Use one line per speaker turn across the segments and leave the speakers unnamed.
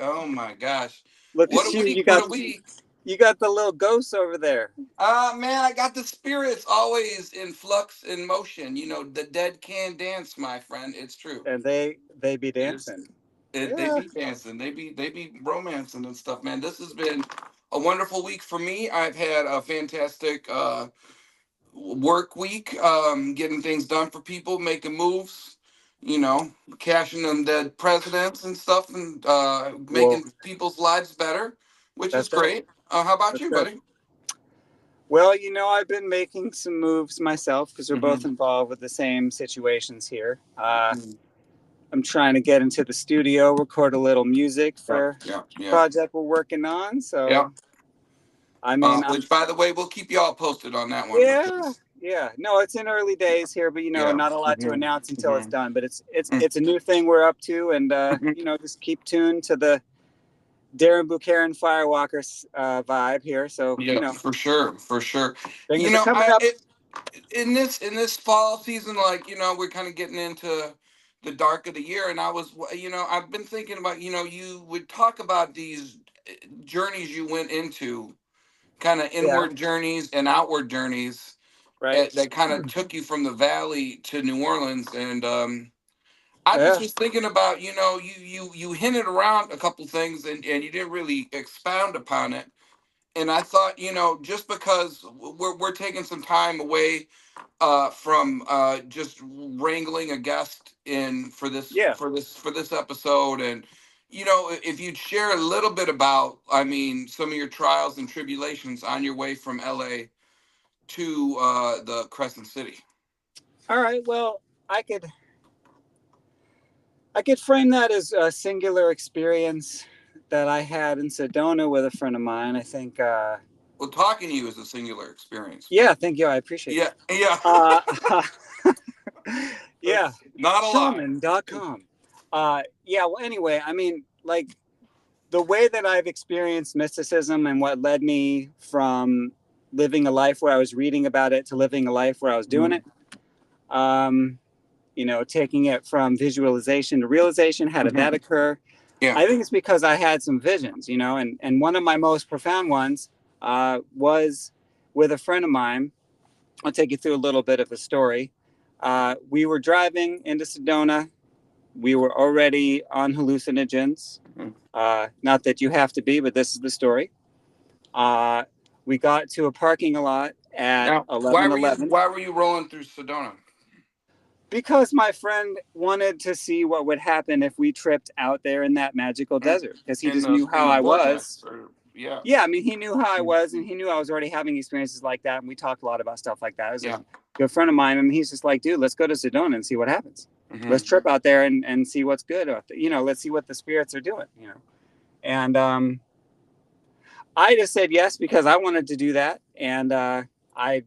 Oh my gosh.
Look
What
at
a
you.
week. What a week.
You got the little ghosts over there.
Man, I got the spirits always in flux in motion. The dead can dance, my friend. It's true.
And they be
It's
dancing.
they
Yeah.
be dancing. They be romancing and stuff, man. This has been a wonderful week for me. I've had a fantastic work week, getting things done for people, making moves, cashing them dead presidents and stuff, and
Well,
making people's lives better, which is
that's good.
great. How about
That's
you,
good.
buddy?
Well, I've been making some moves myself because we're both
Hmm.
involved with the same situations here. I'm trying to get into the studio, record a little music
Yeah,
for
yeah,
a
yeah,
project we're working on.
yeah.
So, I mean, I'm
Which, by the way, we'll keep you all posted on that one
yeah,
because,
yeah. No, it's in early days here, but
yeah.
not a lot to
Hmm.
announce until it's
Hmm.
done. But it's a new thing we're up to, and
Hmm.
just keep tuned to the Darren Bucare and Firewalker vibe here. So,
Yeah, for sure, for sure.
things are coming up.
In this fall season, like we're kind of getting into the dark of the year, and I've been thinking about, you would talk about these journeys you went into, kind of
Yeah,
inward journeys and outward journeys,
right.
that kind of took you from the valley to New Orleans. And I just
Yeah,
was thinking about, you hinted around a couple things, and you didn't really expound upon it. And I thought, just because we're taking some time away from just wrangling a guest in for this
yeah.
for this for this episode, and if you'd share a little bit about, I mean, some of your trials and tribulations on your way from LA to the Crescent City.
All right. Well, I could I could frame that as a singular experience that I had in Sedona with a friend of mine. I think.
Well, talking to you is a singular experience, but
Yeah, thank you. I appreciate
yeah,
that.
yeah.
Uh, yeah,
That's not a lie.
shaman.com. Yeah, well, anyway, I mean, like the way that I've experienced mysticism and what led me from living a life where I was reading about it to living a life where I was doing
Mhm.
it. Um, taking it from visualization to realization. How did that
Mhm.
occur?
Yeah.
I think it's because I had some visions, and one of my most profound ones was with a friend of mine. I'll take you through a little bit of the story. We were driving into Sedona. We were already on hallucinogens.
Mhm.
Not that you have to be, but this is the story. Uh, we got to a parking lot at
Now, why were you
11:11
why were you rolling through Sedona?
because my friend wanted to see what would happen if we tripped out there in that magical
Mm.
desert because he
in
just
the
knew
in
how
the
I
vortex,
was.
or yeah.
Yeah, I mean, he knew how I
Mm.
was, and he knew I was already having experiences like that, and we talked a lot about stuff like that. It was a
Yeah.
good friend of mine, and he's just like, dude, let's go to Sedona and see what happens. Let's
Hmm.
trip out there and see what's good. Let's see what the spirits are doing. And I just said yes because I wanted to do that, and I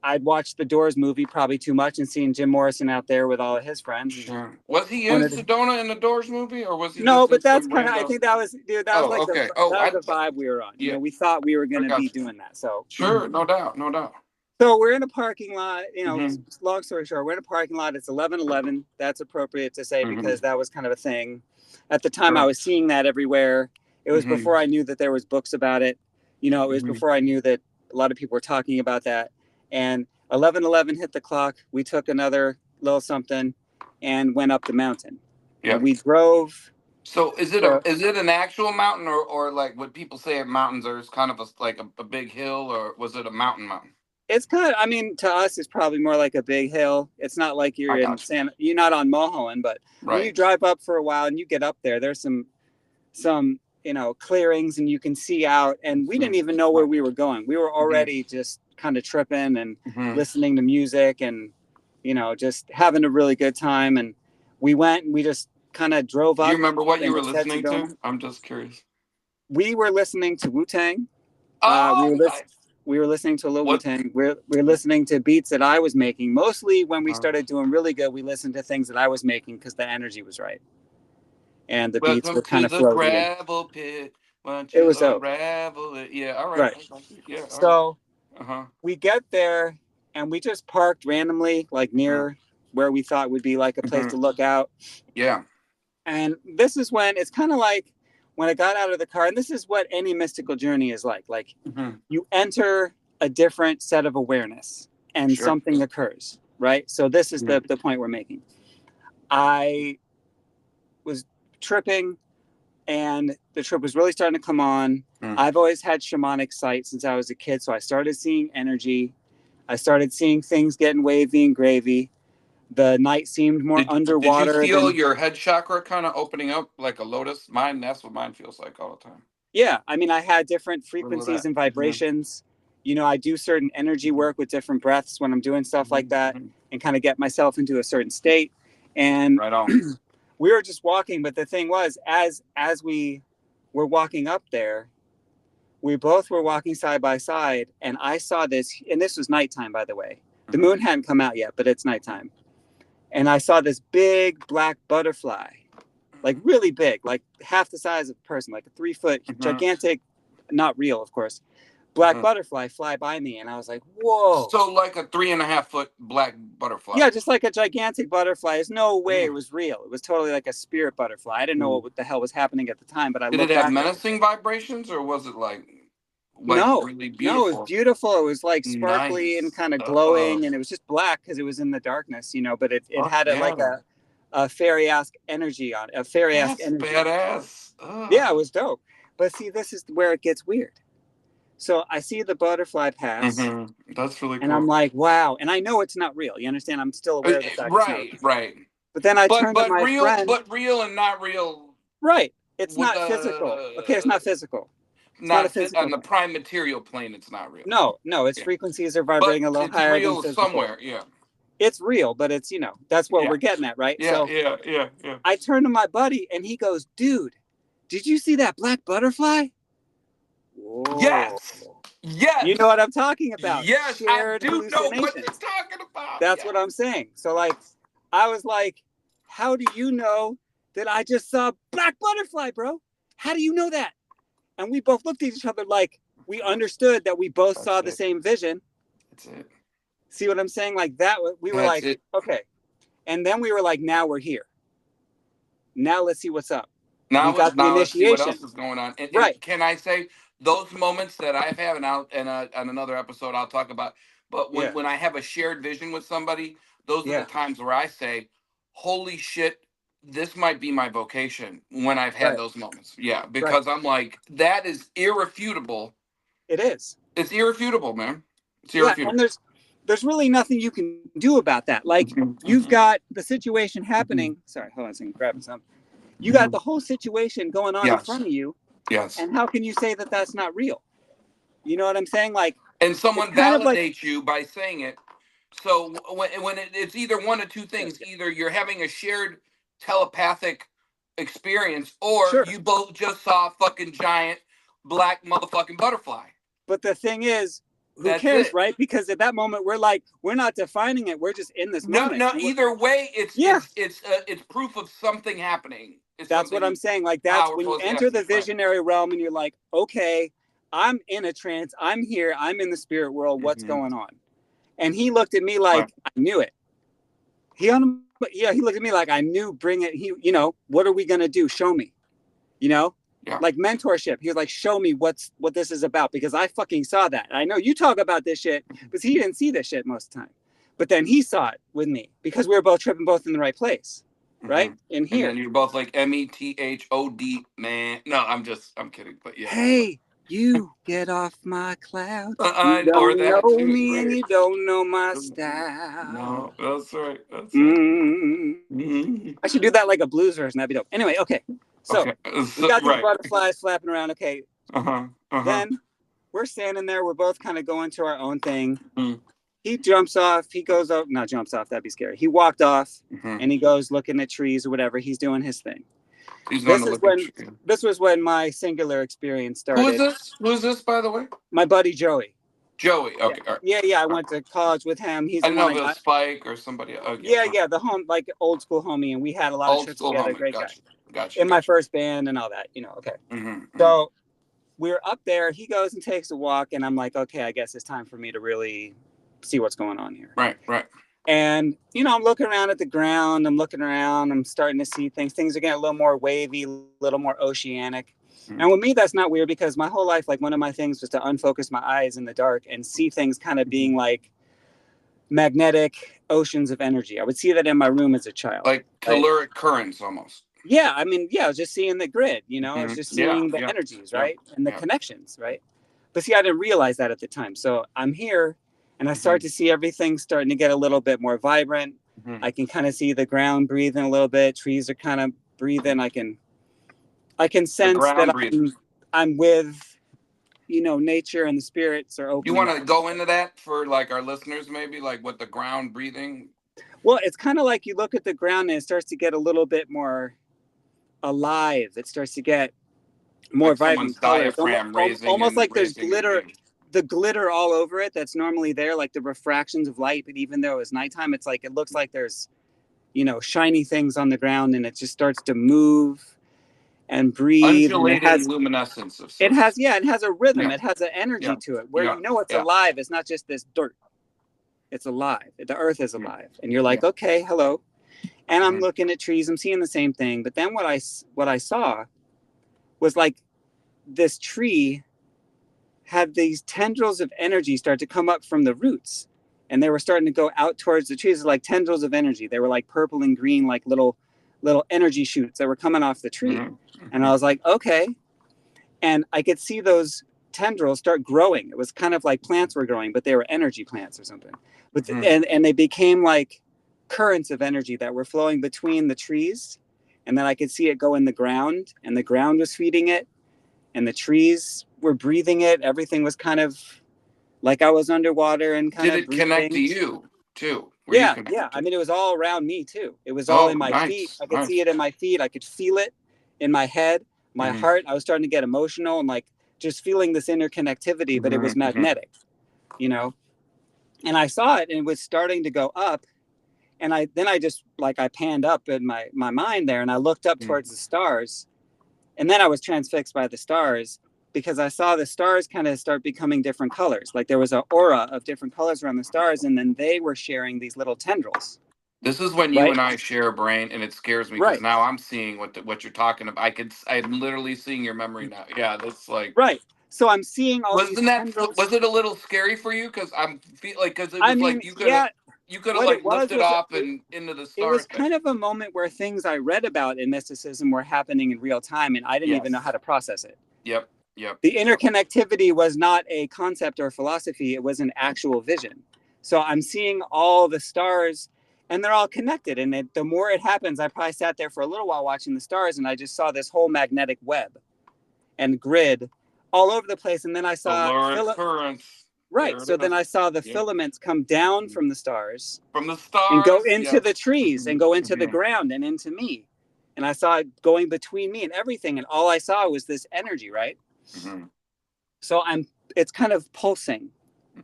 I'd watched the Doors movie probably too much and seen Jim Morrison out there with all of his friends, and
Sure. Was he in
wanted to.
Sedona in the Doors movie, or was he
No,
just in
but that's
some
kind of. I
random?
think that was, dude. That was
Oh,
like
okay. Oh,
that was the vibe we were on.
yeah,
We thought we were
I
gonna be
got you.
doing that. So
Sure, no doubt, no doubt.
we're in a parking lot.
Hmm.
Long story short, we're in a parking lot. It's 11:11. That's appropriate to say
Hmm.
because that was kind of a thing. At the time, I
Sure.
was seeing that everywhere. It was
Hmm.
before I knew that there was books about it. It was
Hmm.
before I knew that a lot of people were talking about that. And 11:11 hit the clock. We took another little something and went up the mountain. And
Yeah.
we drove
So is it a
for.
is it an actual mountain, or like what people say mountains are, is kind of like a big hill, or was it a mountain mountain?
It's kind of. I mean, to us, it's probably more like a big hill. It's not like
I
you're in
got you.
San. You're not on Mulholland, but when you
Right.
drive up for a while and you get up there, there's some clearings and you can see out. And we didn't
Mhm.
even know where
Right.
we were going. We were
Hmm.
already just kind of tripping and
Hmm.
listening to music and just having a really good time. And we went and we just kind of drove
Do you
up
remember what you
and
were
just said
listening
Sedona.
to? I'm just curious.
We were listening to Wu Tang. We
Oh,
were listening.
nice.
We were listening to a little Wu
What?
Tang. We're listening to beats that I was making. Mostly when we
Uh,
started doing really good, we listened to things that I was making because the energy was right and the beats
Welcome
were kind
to
of
the
floaty and
gravel pit. Why don't
it
you
was dope.
unravel it? Yeah. All right.
Right.
I got you. Yeah. All right.
So
Uh huh.
we get there and we just parked randomly, like near where we thought would be like a place
Hmm.
to look out.
Yeah.
And this is when it's kind of like when I got out of the car, and this is what any mystical journey is like you enter a different set of awareness and
Sure.
something occurs, right? So this is the point we're making. I was tripping and the trip was really starting to come on. I've always had shamanic sight since I was a kid. So I started seeing energy. I started seeing things getting wavy and gravy. The night seemed more underwater.
Did you feel your head chakra kind of opening up like a lotus? That's what mine feels like all the time.
Yeah. I mean, I had different frequencies and vibrations. You know, I do certain energy work with different breaths when I'm doing stuff like that and kind of get myself into a certain state. And
right on.
We were just walking. But the thing was, as we were walking up there, we both were walking side by side. And I saw this, and this was nighttime, by the way. The moon hadn't come out yet, but it's nighttime. And I saw this big black butterfly, like really big, like half the size of a person, like a 3-foot, gigantic, not real, of course, black butterfly fly by me. And I was like, whoa.
So like a 3.5-foot black butterfly.
Yeah, just like a gigantic butterfly. There's no way it was real. It was totally like a spirit butterfly. I didn't know what the hell was happening at the time, but I
Did it have menacing vibrations, or was it like
no,
really beautiful?
No, it was beautiful. It was like sparkly and kind of glowing, and it was just black because it was in the darkness, you know. But it had like a fairy-esque energy on it, a fairy-esque energy.
Badass.
Yeah, it was dope. But see, this is where it gets weird. So I see the butterfly pass.
That's really cool.
And I'm like, wow. And I know it's not real. You understand? I'm still aware of the fact.
Right.
But then I turned to my friend.
But real and not real.
Right. It's not physical. Okay, it's not physical.
Not physical. On the prime material plane, it's not real.
No, its frequencies are vibrating a little higher than physical.
It's real somewhere, yeah.
It's real, but it's, that's what we're getting at, right?
Yeah,
so
yeah.
I turned to my buddy and he goes, dude, did you see that black butterfly? Whoa.
Yes.
You know what I'm talking about.
Yes,
Shared
I do know what you're talking about.
That's what I'm saying. So like, I was like, how do you know that I just saw a black butterfly, bro? How do you know that? And we both looked at each other like we understood that we both saw the same vision.
That's it.
See what I'm saying? Like that, we were like, okay. And then we were like, now we're here. Now let's see what's up.
Now
we got the initiation.
Let's see what else is going on. And can I say those moments that I've had, and on another episode I'll talk about, but when I have a shared vision with somebody, those are the times where I say, holy shit, this might be my vocation when I've had those moments. Yeah, because I'm like, that is irrefutable.
It is.
It's irrefutable, man. It's irrefutable.
And there's really nothing you can do about that. Like, you've got the situation happening. Sorry, hold on a second, grabbing something. You got the whole situation going on in front of you.
Yes.
And how can you say that that's not real? You know what I'm saying? Like,
and someone validates you by saying it. So when it's either one of two things, either you're having a shared telepathic experience, or you both just saw a fucking giant black motherfucking butterfly.
But the thing is, who cares, right? Because at that moment, we're not defining it. We're just in this moment.
No. Either way, it's proof of something happening.
That's what I'm saying. Like, that's when you enter the visionary realm and you're like, okay, I'm in a trance. I'm here. I'm in the spirit world. What's going on? And he looked at me like I knew it. He looked at me like I knew. Bring it. What are we gonna do? Show me. Like mentorship. He was like, show me what this is about, because I fucking saw that. And I know you talk about this shit, but he didn't see this shit most of the time. But then he saw it with me because we were both tripping both in the right place. Right? In here.
And you're both like METHOD, man. No, I'm kidding. But yeah.
Hey, you get off my cloud. You don't know me and you don't know my style.
No, that's right. That's right.
I should do that like a blues version. That'd be dope. Anyway, okay. So we got these butterflies flapping around. Okay. Then we're standing there. We're both kind of going to our own thing. He jumps off. He goes up. Not jumps off. That'd be scary. He walked off and he goes looking at trees or whatever. He's doing his thing. This was when my singular experience started.
Who is this, by the way?
My buddy Joey.
Joey. Okay.
Yeah. All right. Yeah. I went to college with him. He's
I know it was Spike or somebody. Okay.
Yeah. The home, old school homie, and we had a lot of shit together. Great guy.
Gotcha.
In my first band and all that. Okay. So we're up there. He goes and takes a walk, and I'm like, okay, I guess it's time for me to really see what's going on here.
Right.
And, I'm looking around at the ground. I'm looking around. I'm starting to see things. Things are getting a little more wavy, a little more oceanic.
Mm.
And with me, that's not weird because my whole life, like one of my things was to unfocus my eyes in the dark and see things kind of being like magnetic oceans of energy. I would see that in my room as a child.
Like
Right?
caloric currents almost.
Yeah, I mean, yeah, I was just seeing the grid, I was
Hmm.
just
Yeah,
seeing the
yeah,
energies,
yeah,
right? And the
yeah.
connections, right? But see, I didn't realize that at the time. So I'm here and I start
Hmm.
to see everything starting to get a little bit more vibrant.
Hmm.
I can kind of see the ground breathing a little bit. Trees are kind of breathing. I can
The
sense that
ground breathers.
I'm with, nature and the spirits are
You
opening
want
up.
to go into that for like our listeners, maybe like what the ground breathing,
Well, it's kind of like you look at the ground and it starts to get a little bit more alive. It starts to get more
like
vibrant
someone's
colors,
diaphragm
almost like there's
raising and
glitter,
being.
the glitter all over it that's normally there, like the refractions of light. But even though it's nighttime, it's like it looks like there's shiny things on the ground, and it just starts to move and breathe, and
Undulating luminescence of
it
sorts.
has yeah, it has a rhythm,
Yeah,
it has an
yeah,
energy to it where
yeah,
it's
yeah.
alive. It's not just this dirt. It's alive. The earth is
Mm.
alive, and you're like,
Yeah.
okay, hello. And I'm
Hmm.
looking at trees. I'm seeing the same thing. But then what I saw was like this tree had these tendrils of energy start to come up from the roots, and they were starting to go out towards the trees like tendrils of energy. They were like purple and green, like little energy shoots that were coming off the tree.
Hmm.
And
Hmm.
I was like, okay. And I could see those tendrils start growing. It was kind of like plants were growing, but they were energy plants or something. But
Hmm.
and they became like currents of energy that were flowing between the trees. And then I could see it go in the ground, and the ground was feeding it, and the trees were breathing it. Everything was kind of like I was underwater and kind
Did
of
it connect to
breathing.
you too? Were you
Yeah, yeah.
connected
I
to?
mean, it was all around me too. It was all
Oh,
in my feet.
nice,
I could see
nice.
it in my feet. I could feel it in my head, my
Hmm.
heart. I was starting to get emotional and like just feeling this interconnectivity, but it
Hmm.
was
Hmm.
magnetic, you know. And I saw it, and it was starting to go up. And I just like I panned up in my mind there, and I looked up
Hmm.
towards the stars, and then I was transfixed by the stars because I saw the stars kind of start becoming different colors. Like there was an aura of different colors around the stars, and then they were sharing these little tendrils,
This is when you
right?
and I share a brain, and it scares me because
Right,
now I'm seeing what you're talking about. I'm literally seeing your memory now. Yeah, that's like.
right. So I'm seeing all these tendrils.
Was it a little scary for you? Because I'm feel like because it
I
was
mean,
like
yeah,
you could have
what
like
it was
lifted
was
off and into the
it
stars,
was
but
kind of a moment where things I read about in mysticism were happening in real time, and I didn't even know how
yes,
to process it.
yep, yep,
The
yep.
interconnectivity was not a concept or philosophy, it was an actual vision. So I'm seeing all the stars, and they're all connected. And the more it happens, I probably sat there for a little while watching the stars, and I just saw this whole magnetic web and grid all over the place. And then I saw
Caloric currents.
right.
There
So
it
then
is.
I saw the
Yep.
filaments come down from the stars
From the
and go
stars,
into the
yes.
trees
Hmm.
and go into the
Hmm.
ground and into me. And I saw it going between me and everything. And all I saw was this energy, right?
Hmm.
So it's kind of pulsing.
Hmm.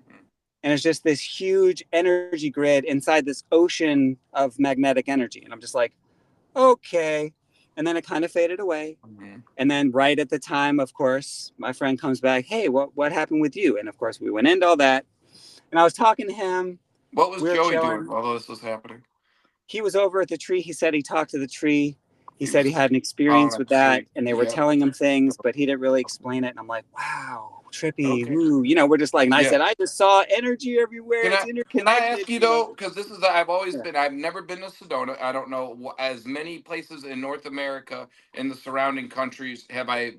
And it's just this huge energy grid inside this ocean of magnetic energy. And I'm just like, okay. And then it kind of faded away.
Hmm.
And then right at the time, of course, my friend comes back, hey, what happened with you? And of course, we went into all that. And I was talking to him.
What was
We were
Joey doing
chilling.
while this was happening?
He was over at the tree. He said he talked to the tree. He
He
said he
was
had an
on
experience
a
with that,
tree.
and they were
Yep.
telling him things, but he didn't really explain it. And I'm like, wow, trippy.
Okay.
Ooh, we're just like, and I
Yeah.
said, I just saw energy everywhere.
Can
It's
I ask
interconnected.
you though? Because this is
Yeah.
I've never been to Sedona. I don't know as many places in North America and the surrounding countries have I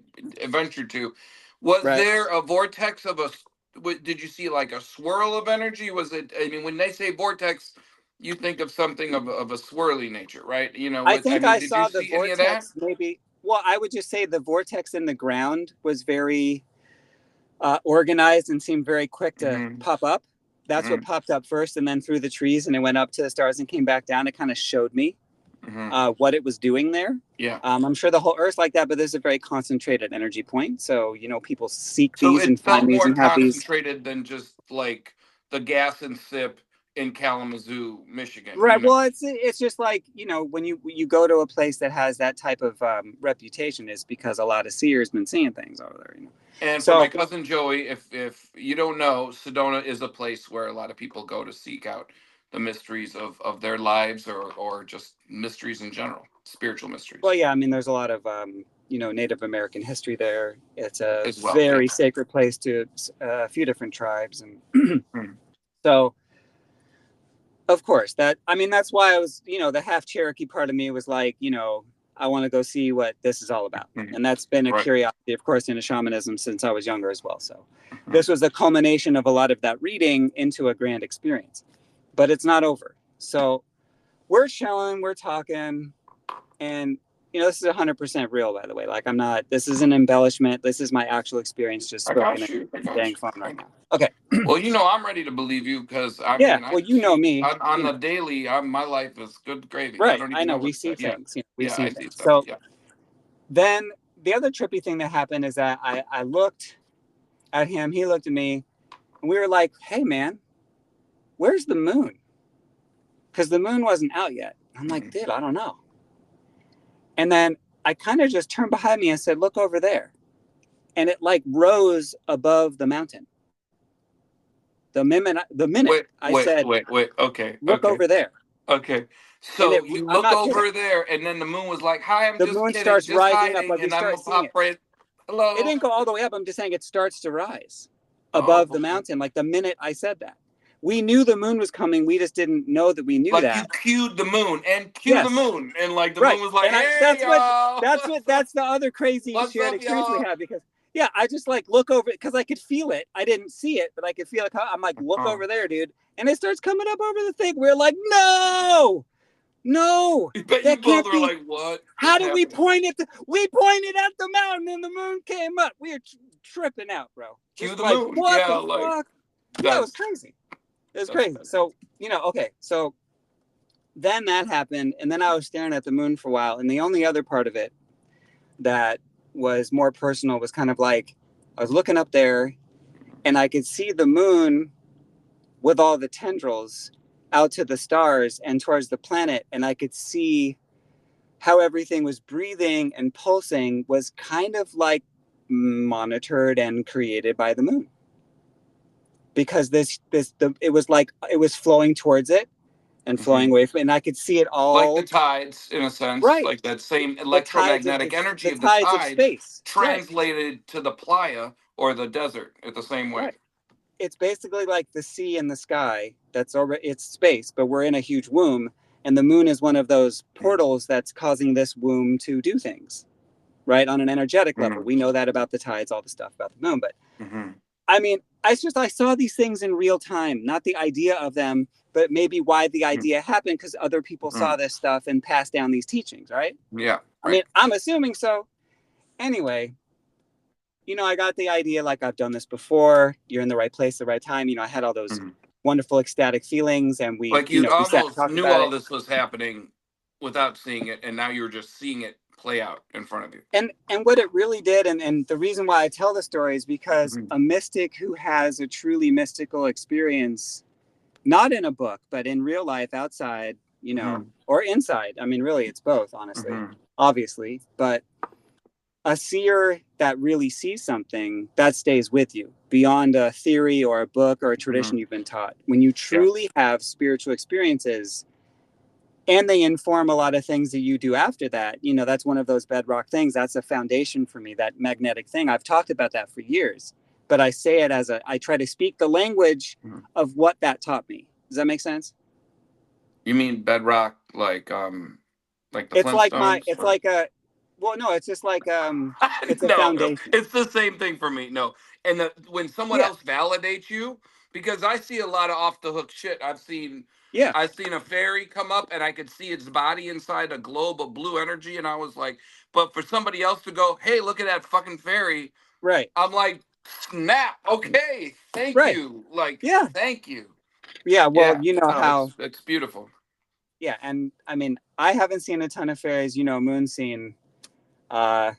ventured to. Was
Right.
there a vortex of did you see like a swirl of energy? Was it? I mean, when they say vortex, you think of something of a swirly nature, right? You know,
I
what I
think
mean,
I
did you
saw the
see any of that?
vortex maybe. Well, I would just say the vortex in the ground was very organized and seemed very quick to
Hmm.
pop up. That's what
Hmm.
popped up first, and then through the trees, and it went up to the stars and came back down. It kind of showed me
Hmm.
what it was doing there.
Yeah.
I'm sure the whole Earth's like that, but there's a very concentrated energy point. So, people seek
So
these
it
and find
felt
these
more
and have these.
concentrated than just like the gas and sip in Kalamazoo, Michigan.
Right. Well, it's just like, when you go to a place that has that type of reputation, is because a lot of seers been seeing things over there.
And for my
So,
cousin Joey, if you don't know, Sedona is a place where a lot of people go to seek out the mysteries of their lives or just mysteries in general, spiritual
well,
mysteries.
yeah, I mean, there's a lot of Native American history there. It's a
as well. Yeah.
very sacred place to a few different tribes, and
Mm.
so of course that's why I was, the half Cherokee part of me was like, I want to go see what this is all about,
Mm.
and that's been a
Right.
curiosity, of course, into shamanism since I was younger as well. So
Mhm.
this was the culmination of a lot of that reading into a grand experience, but it's not over. So we're chilling, we're talking, and this is 100% real, by the way. Like, this is an embellishment. This is my actual experience just
I
spoken
got
in
you. I
the
got
dang
you.
phone right now. Okay.
Well, I'm ready to believe you because I
Yeah.
mean,
Well, you know me.
on the daily, my life is good gravy. I
Right.
don't
I
even
know.
know
We
what's
see
that. Yeah.
things. We
Yeah,
see
I see
things.
stuff.
So
Yeah.
then the other trippy thing that happened is that I looked at him. He looked at me, and we were like, "Hey, man, where's the moon?" Because the moon wasn't out yet. I'm like,
Mhm.
"Dude, I don't know." And then I kind of just turned behind me and said, "Look over there." And it like rose above the mountain. The minute I said,
Wait. Okay.
"Look
Okay.
over there,"
Okay.
and
So you
I'm
look
not kidding.
over there, and then the moon was like, "Hi, I'm
The
just
moon
kidding,
starts
just
rising up.
hiding,
Like we
and I'm
start
gonna
seeing
pop
it.
right."
It
Hello.
didn't go all the way up. I'm just saying it starts to rise
Oh,
above the
okay.
mountain. Like the minute I said that, we knew the moon was coming. We just didn't know that we knew
Like you
that.
cued the moon and cue the
Yes,
moon, and like the moon
right.
was like,
And
"Hey, y'all,
that's the other crazy
what's
shared
up,
experience we
y'all?"
had, because yeah, I just like look over it because I could feel it. I didn't see it, but I could feel it. I'm like, look
Oh.
over there, dude. And it starts coming up over the thing. We're like, no, no,
You bet you
that
both
can't
were
be.
like, "What is
How did we
happening?"
point it? We pointed at the mountain and the moon came up. We were tripping out, bro.
Cue
Just
the
like,
moon.
what
Yeah,
the
like
fuck? Yeah, it was
that's
crazy. It was
that's
crazy.
funny.
So, okay. So then that happened. And then I was staring at the moon for a while. And the only other part of it that was more personal was kind of like I was looking up there and I could see the moon with all the tendrils out to the stars and towards the planet. And I could see how everything was breathing and pulsing was kind of like monitored and created by the moon, because it was like it was flowing towards it and flowing
Mhm.
away from it, and I could see it
Like the
all.
tides, in a sense,
Right.
like that same
The tides of
electromagnetic energy
the
of the
tides of
tides
space. Right.
translated to the playa or the desert at the same way.
Right. It's basically like the sea and the sky. That's already, it's space, but we're in a huge womb, and the moon is one of those portals that's causing this womb to do things, right, on an energetic level.
Mm-hmm.
We know that about the tides, all the stuff about the moon, but
Mm-hmm.
I mean, I saw these things in real time, not the idea of them, but maybe why the idea happened, because other people saw
Mm-hmm.
this stuff and passed down these teachings, right?
Yeah,
I
right.
mean, I'm assuming so. Anyway, I got the idea, like, I've done this before. You're in the right place, the right time. I had all those
Mm-hmm.
wonderful ecstatic feelings, and
Like you
we sat and
almost
talked
knew
about
all
it.
this was happening without seeing it, and now you're just seeing it play out in front of you.
And what it really did, and the reason why I tell the story is because
Mm-hmm.
a mystic who has a truly mystical experience, not in a book, but in real life outside,
Mm-hmm.
or inside. I mean, really, it's both, honestly,
Mm-hmm.
obviously. But a seer that really sees something, that stays with you beyond a theory or a book or a
Mm-hmm.
tradition you've been taught. When you
Yeah.
truly have spiritual experiences and they inform a lot of things that you do after that, that's one of those bedrock things. That's a foundation for me, that magnetic thing. I've talked about that for years, but I say it I try to speak the language
Mm-hmm.
of what that taught me. Does that make sense?
You mean bedrock, like the
It's like
Flintstones,
it's
or?
like a, well, no, it's just like, it's a
No,
foundation.
it's the same thing for me. No, and when someone
Yeah.
else validates you, because I see a lot of off the hook shit.
Yeah.
I've seen a fairy come up, and I could see its body inside a globe of blue energy, and I was like, but for somebody else to go, "Hey, look at that fucking fairy,"
Right.
I'm like, snap. Okay, thank
Right.
you. Like,
Yeah.
thank you.
Yeah. Well,
Yeah,
you know
no,
how,
it's beautiful.
yeah. And I mean, I haven't seen a ton of fairies, Moon's seen, uh,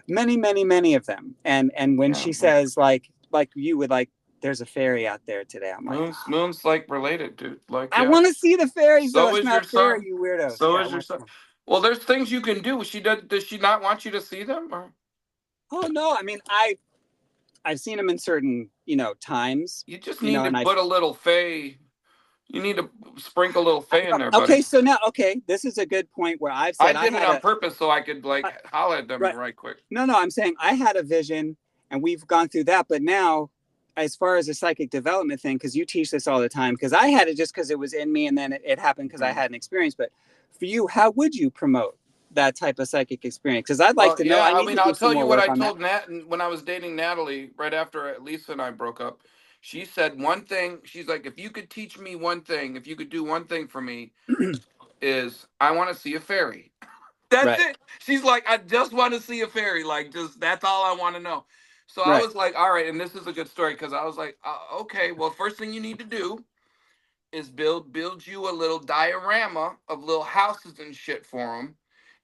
many, many, many of them. And when
Yeah,
she says, like you would, like, there's a fairy out there today, I'm like,
moon's like related, dude. Like,
I
yeah.
want to see the fairies though.
So
It's
is your
not fair,
son.
you weirdos.
So
Yeah. I
is your
want
son.
to.
Well, there's things you can do. Does she not want you to see them? Or
Oh no. I mean, I've seen them in certain, times,
you just need to
and I,
put a little fey, You need to sprinkle a little fae in there, buddy.
Okay, so now, okay, this is a good point where I've
I
said I
did it
had
on
a
purpose so I could like
I,
holler at them
right.
right quick.
No, I'm saying I had a vision, and we've gone through that. But now, as far as the psychic development thing, because you teach this all the time, because I had it just because it was in me, and then it happened because I had an experience. But for you, how would you promote that type of psychic experience? Because I'd like
Well,
to know.
yeah,
I
I
need
mean,
to do
I'll
some
tell you
more
what
work
I
on that.
told Nat when I was dating Natalie right after Lisa and I broke up. She said one thing. She's like, if you could teach me one thing, if you could do one thing for me, is I want to see a fairy. That's
Right,
it. She's like, I just want to see a fairy. Like, just that's all I want to know. So I
right,
was like, all right. And this is a good story because I was like, okay, well, first thing you need to do is build you a little diorama of little houses and shit for them,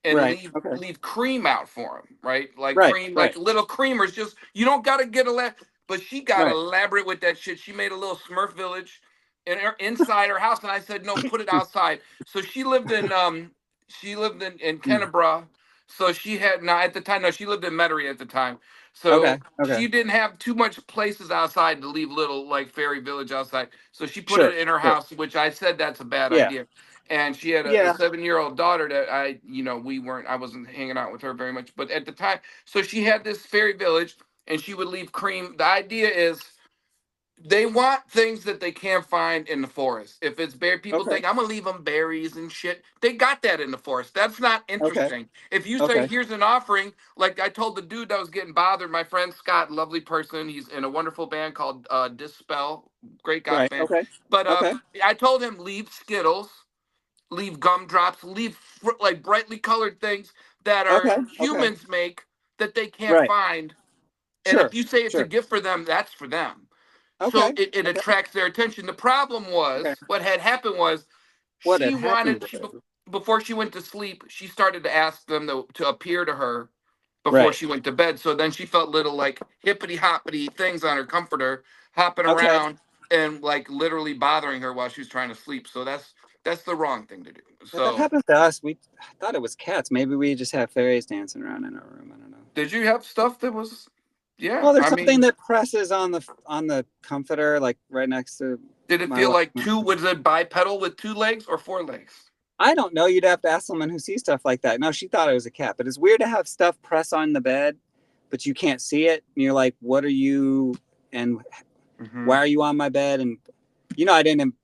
and
right.
leave
Okay,
leave cream out for them, right? Like
right,
cream,
right,
like little creamers. Just you don't gotta get but she got
right.
elaborate with that shit. She made a little Smurf village inside her house, and I said no, put it outside. So she lived in Kennebra. So she had no at the time. No, she lived in Metairie at the time.
Okay,
So
okay.
she didn't have too much places outside to leave little like fairy village outside. So she put it
Sure,
in her
sure.
house, which I said that's a bad
Yeah,
idea. And she had a
yeah.
7-year-old daughter that I wasn't hanging out with her very much, but at the time, so she had this fairy village, and she would leave cream. The idea is they want things that they can't find in the forest. If it's bear, people
Okay,
think I'm gonna leave them berries and shit. They got that in the forest. That's not
okay,
interesting. If you say
okay.
here's an offering, like I told the dude that was getting bothered, my friend Scott, lovely person. He's in a wonderful band called Dispel, great goth
Right.
band.
Okay.
But
Okay.
I told him leave Skittles, leave gumdrops, leave like brightly colored things that are
Okay. Okay.
humans make that they can't
Right.
find. And
Sure.
if you say it's a
Sure.
gift for them, that's for them. So
Okay.
it
Okay.
attracts their attention. The problem
Okay.
was what had happened was
What had
she
happened
wanted
was
before she went to sleep, she started to ask them to appear to her before
right.
she went to bed. So then she felt little like hippity hoppity things on her comforter hopping
Okay.
around and like literally bothering her while she was trying to sleep. So that's the wrong thing to do.
Yeah, that
So
happens to us. We thought it was cats. Maybe we just have fairies dancing around in our room. I don't know.
did you have stuff that was yeah,
Well, there's
I
something
mean,
that presses on the comforter, like right next to
did it
my
feel
wife.
like was it bipedal with 2 legs or 4 legs?
I don't know. You'd have to ask someone who sees stuff like that. No, she thought it was a cat, but it's weird to have stuff press on the bed, but you can't see it. And you're like, "What are you?" And
Hmm.
why are you on my bed? And I didn't.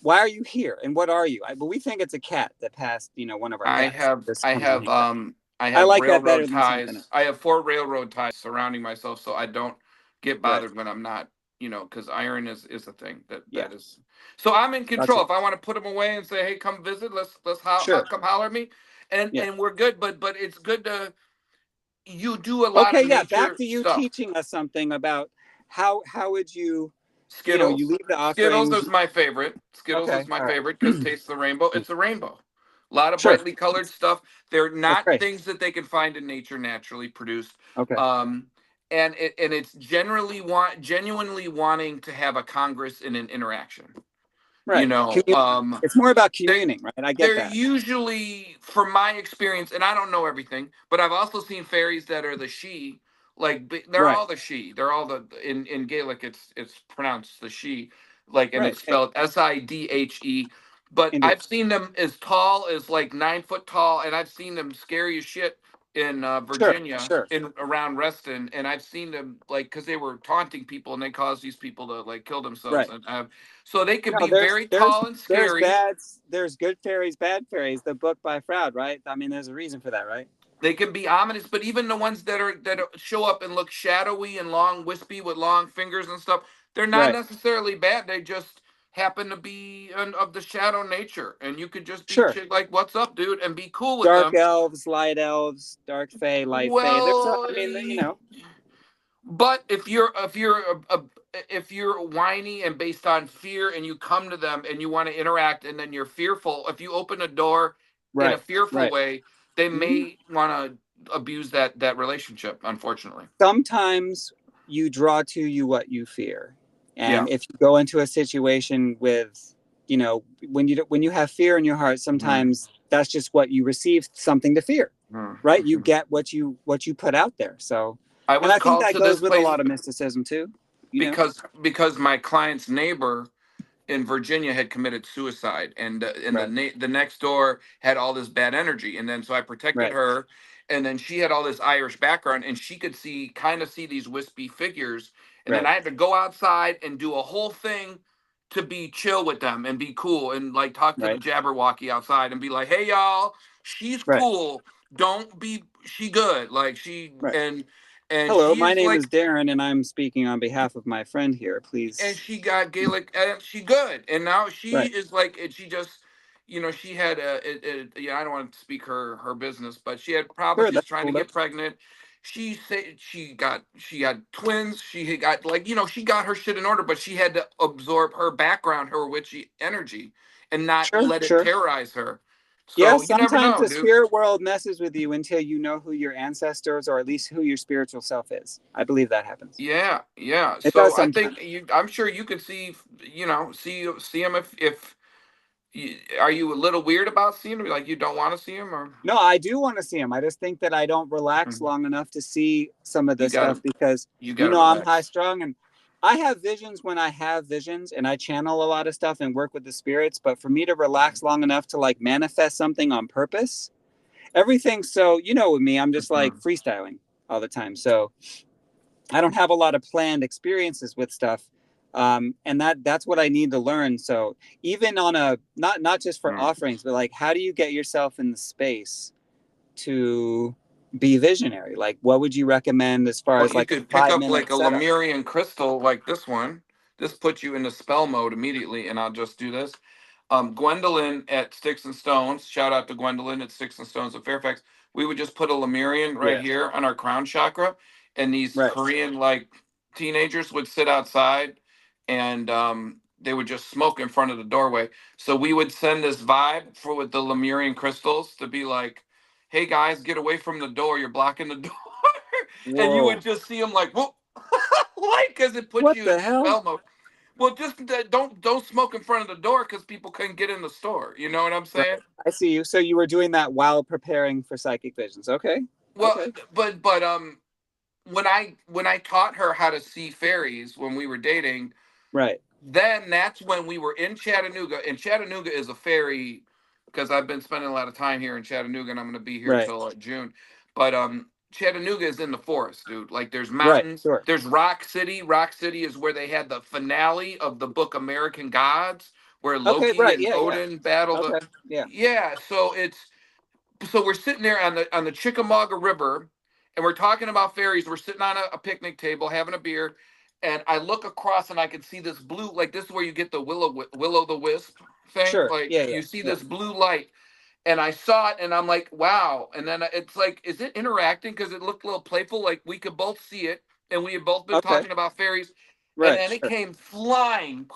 Why are you here? And what are you? But we think it's a cat that passed, one of our
I
cats.
have
This
I
comes in
have
handy.
um I
I
have
like that better
railroad
than something
ties.
else.
I have 4 railroad ties surrounding myself so I don't get
Right.
bothered when I'm not, because iron is a thing
Yeah.
that is. So I'm in
Gotcha.
control. If I want to put them away and say, "Hey, come visit.
Sure.
Come holler at me," and
Yeah.
and we're good. But it's good to you do a lot
Okay.
of
Yeah. Back
nature
to you
stuff.
teaching us something about how would you, you
Skittles.
leave the
Skittles
offerings.
is my favorite. Skittles
Okay.
is my
All
favorite because
right.
taste the rainbow. It's a rainbow. A lot of
Sure.
brightly colored stuff. They're
That's
not
great.
things that they can find in nature naturally produced.
Okay.
Um, and it's genuinely wanting to have a congress and an interaction. You
Right.
know,
It's more about
they
communing, right? I get
they're
that.
usually, from my experience, and I don't know everything, but I've also seen fairies that are the she. Like they're
Right.
all the she. They're all the in Gaelic. It's pronounced the she, like, and
Right.
it's spelled Sidhe. But
Indeed.
I've seen them as tall as like 9 foot tall, and I've seen them scary as shit in
Sure.
Virginia,
Sure.
in around Reston, and I've seen them like because they were taunting people and they caused these people to like kill themselves,
Right.
and so they could
No,
be very tall and scary.
there's good fairies, bad fairies. The book by Froud, right? I mean, there's a reason for that, right?
They can be ominous, but even the ones that show up and look shadowy and long, wispy with long fingers and stuff, they're not
Right.
necessarily bad. They just happen to be of the shadow nature, and you could just be
Sure.
chick like, "What's up, dude?" and be cool with
Dark
them.
elves, light elves, dark fae, light fae.
Well,
I mean,
but if you're whiny and based on fear, and you come to them and you want to interact, and then you're fearful, if you open a door in a
right,
fearful
right.
way, they
Mhm.
may want to abuse that relationship, unfortunately.
Sometimes you draw to you what you fear,
Yeah.
and if you go into a situation with, when you have fear in your heart,
Mhm.
sometimes that's just what you receive, something to fear, right? You
Mhm.
get what you put out there. So,
I
and
was
I think
called
that
to this
goes with a
place
lot of mysticism too.
because my client's neighbor in Virginia had committed suicide, and
Right.
the next door had all this bad energy, and then so I protected
Right.
her, and then she had all this Irish background, and she could kind of see these wispy figures, and then
Right.
I had to go outside and do a whole thing to be chill with them and be cool and like talk to the
Right.
Jabberwocky outside and be like, hey y'all, she's
Right.
cool. Don't be she good. Like she
Right.
and
Hello,
she
my
is
name
like
is Darren, and I'm speaking on behalf of my friend here.
and
Please.
she got Gaelic and she good. And now she
Right.
is like and she just she had I don't want to speak her business, but she had problems.
Sure,
She's
that's
trying to
cool though.
get pregnant. She said she had twins. She had got like she got her shit in order, but she had to absorb her background, her witchy energy, and not
Sure,
let it
sure.
terrorize her.
Yeah,
So you never
sometimes
know,
the
dude.
spirit world messes with you until you know who your ancestors or at least who your spiritual self is. I believe that happens.
Yeah, yeah.
It does
So I
sometimes.
think I'm sure you could see, see him if are you a little weird about seeing him? Like you don't want to see him, or
No, I do want to see them. I just think that I don't relax
Mhm.
long enough to see some of
you
this stuff
gotta
because
you gotta
I'm high
relax.
strung and I have visions when I have visions and I channel a lot of stuff and work with the spirits. But for me to relax long enough to like manifest something on purpose, everything. So, with me, I'm just like
Mhm.
freestyling all the time. So I don't have a lot of planned experiences with stuff. And that's what I need to learn. So even on a not just for
Mhm.
offerings, but like how do you get yourself in the space to be visionary? Like what would you recommend as far
Well,
as
you
like a
could pick up
5 minute
like a
setup?
Lemurian crystal like this one. This puts you into spell mode immediately, and I'll just do this. Gwendolyn at Sticks and Stones. Shout out to Gwendolyn at Sticks and Stones of Fairfax. We would just put a Lemurian right
Yeah.
here on our crown chakra, and these
Right.
Korean like teenagers would sit outside, and they would just smoke in front of the doorway. So we would send this vibe for with the Lemurian crystals to be like, "Hey guys, get away from the door! You're blocking the door." And you would
Whoa.
just see them like, whoop, like, because it puts
What
you
the
in
hell?
spell mode. Well, just don't smoke in front of the door because people couldn't get in the store. You know what I'm
Right.
saying?
I see you. So you were doing that while preparing for psychic visions. Okay.
Well,
Okay.
but when I taught her how to see fairies when we were dating,
Right.
then that's when we were in Chattanooga, and Chattanooga is a fairy because I've been spending a lot of time here in Chattanooga, and I'm going to be here
Right.
till June. But Chattanooga is in the forest, dude. Like there's
Right.
mountains.
Sure.
There's Rock City. Rock City is where they had the finale of the book American Gods, where
Okay.
Loki
Right.
and
Yeah. Yeah.
Odin battle the.
Okay. Yeah.
Yeah, so we're sitting there on the Chickamauga River, and we're talking about fairies. We're sitting on a picnic table having a beer, and I look across and I can see this blue. Like this is where you get the willow the wisp thing.
Sure.
Like
Yeah. Yeah.
you see
Yeah.
this blue light, and I saw it, and I'm like, wow. And then it's like, is it interacting? Because it looked a little playful. Like we could both see it, and we had both been
Okay.
talking about fairies, and
Right.
then it
Sure.
came flying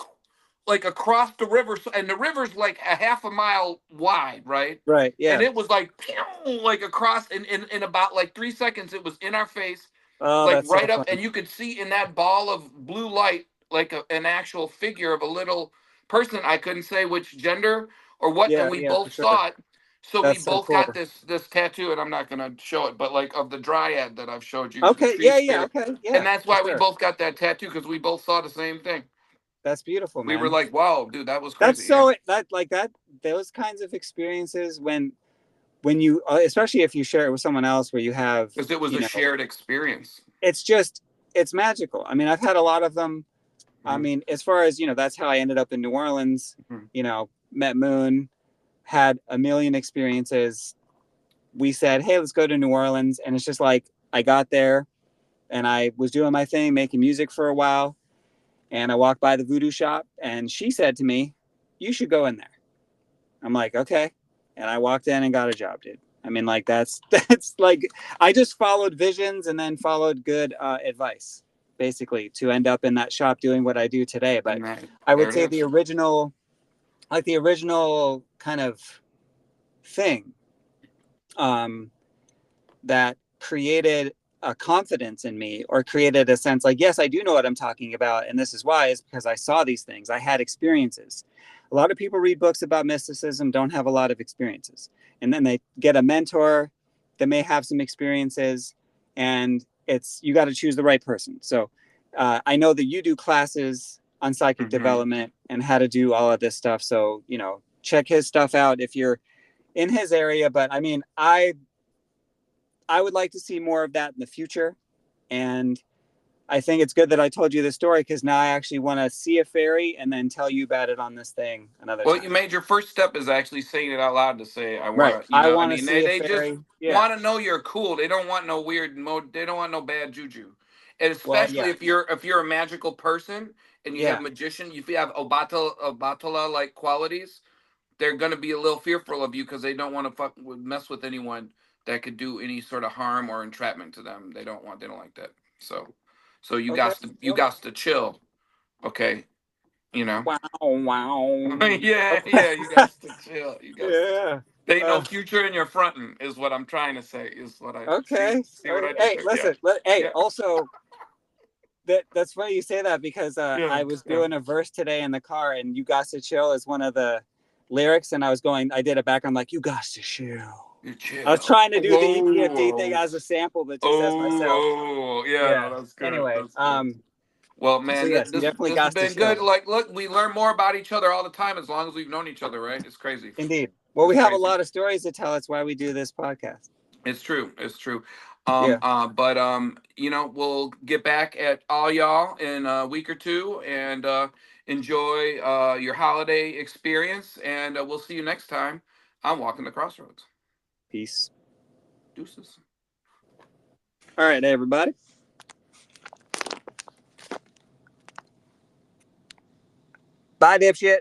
like across the river, and the river's like a half a mile wide, right?
Right.
And
Yeah.
it was like pew, like across in about like 3 seconds, it was in our face,
Oh,
like
that's so
right up,
funny.
and you could see in that ball of blue light like an actual figure of a little person. I couldn't say which gender or what, and
Yeah.
we
Yeah. For
both
sure.
saw it. So we
That's so
both got
cool.
this tattoo, and I'm not gonna show it, but like of the dryad that I've showed you, the
Okay.
tree
Yeah. Yeah.
spirit,
Okay.
and
Yeah.
that's
For
why we
sure.
both got that tattoo because we both saw the same thing.
That's beautiful,
We were
man.
like, "Wow, dude, that was
That's
crazy." Yeah,
so that like that those kinds of experiences when you especially if you share it with someone else where you have
because it was a shared experience.
it's just it's magical. I mean, I've had a lot of them. I
Mhm.
mean, as far as that's how I ended up in New Orleans.
Mhm.
Met Moon, had a million experiences. We said, hey, let's go to New Orleans, and it's just like I got there and I was doing my thing, making music for a while, and I walked by the voodoo shop, and she said to me, "You should go in there." I'm like, okay, and I walked in and got a job, dude. I mean, like that's like I just followed visions and then followed good advice, basically, to end up in that shop doing what I do today. But
And that,
I
there
would
it
say
is.
the original kind of thing um, that created a confidence in me or created a sense like, yes, I do know what I'm talking about. And this is why, is because I saw these things. I had experiences. A lot of people read books about mysticism, don't have a lot of experiences. And then they get a mentor that may have some experiences, and you got to choose the right person. So I know that you do classes on psychic
Mm-hmm.
development and how to do all of this stuff. So, you know, check his stuff out if you're in his area. But I mean, I would like to see more of that in the future. And I think it's good that I told you this story because now I actually want to see a fairy and then tell you about it on this thing another
Well, you
time.
made your first step is actually saying it out loud to say, I
Right.
want to,
I
I
want to
mean,
see a
they just
fairy. Yeah.
want to know you're cool. They don't want no weird mode. They don't want no bad juju. And
Well,
especially
yeah.
if you're a magical person and you have
Yeah.
magician, if you have Obatala like qualities, they're gonna be a little fearful of you because they don't want to mess with anyone that could do any sort of harm or entrapment to them. They don't like that. So
Okay.
you
Well,
got to chill. Okay, you know.
wow. Wow.
Yeah,
Okay.
yeah, you got to chill. You got to.
Yeah.
They ain't no
Uh,
future in your fronting, is what I'm trying to say. Is what I see.
okay.
See what I did
Hey,
there? Yeah,
listen. Hey,
yeah,
also, that's funny you say that because
yeah,
I was
yeah.
doing a verse today in the car, and "You Got to Chill" is one of the lyrics, and I did it back. I'm like, "You got to chill."
You
I was
chill.
trying to do the EPMD thing
Whoa,
as a sample, but just as myself.
oh, yeah. No,
Yeah.
that's good.
Anyway,
That's good. Well,
so
man,
yes, you
this
definitely
this has
got to
been good.
chill.
Like, look, we learn more about each other all the time as long as we've known each other, right? It's crazy.
Indeed. Well,
It's
we have a
crazy.
lot of stories to tell. That's why we do this podcast.
It's true. It's true.
Yeah.
But we'll get back at all y'all in a week or two and enjoy your holiday experience. And we'll see you next time on Walking the Crossroads.
Peace.
Deuces.
All right, everybody. Bye, dipshit.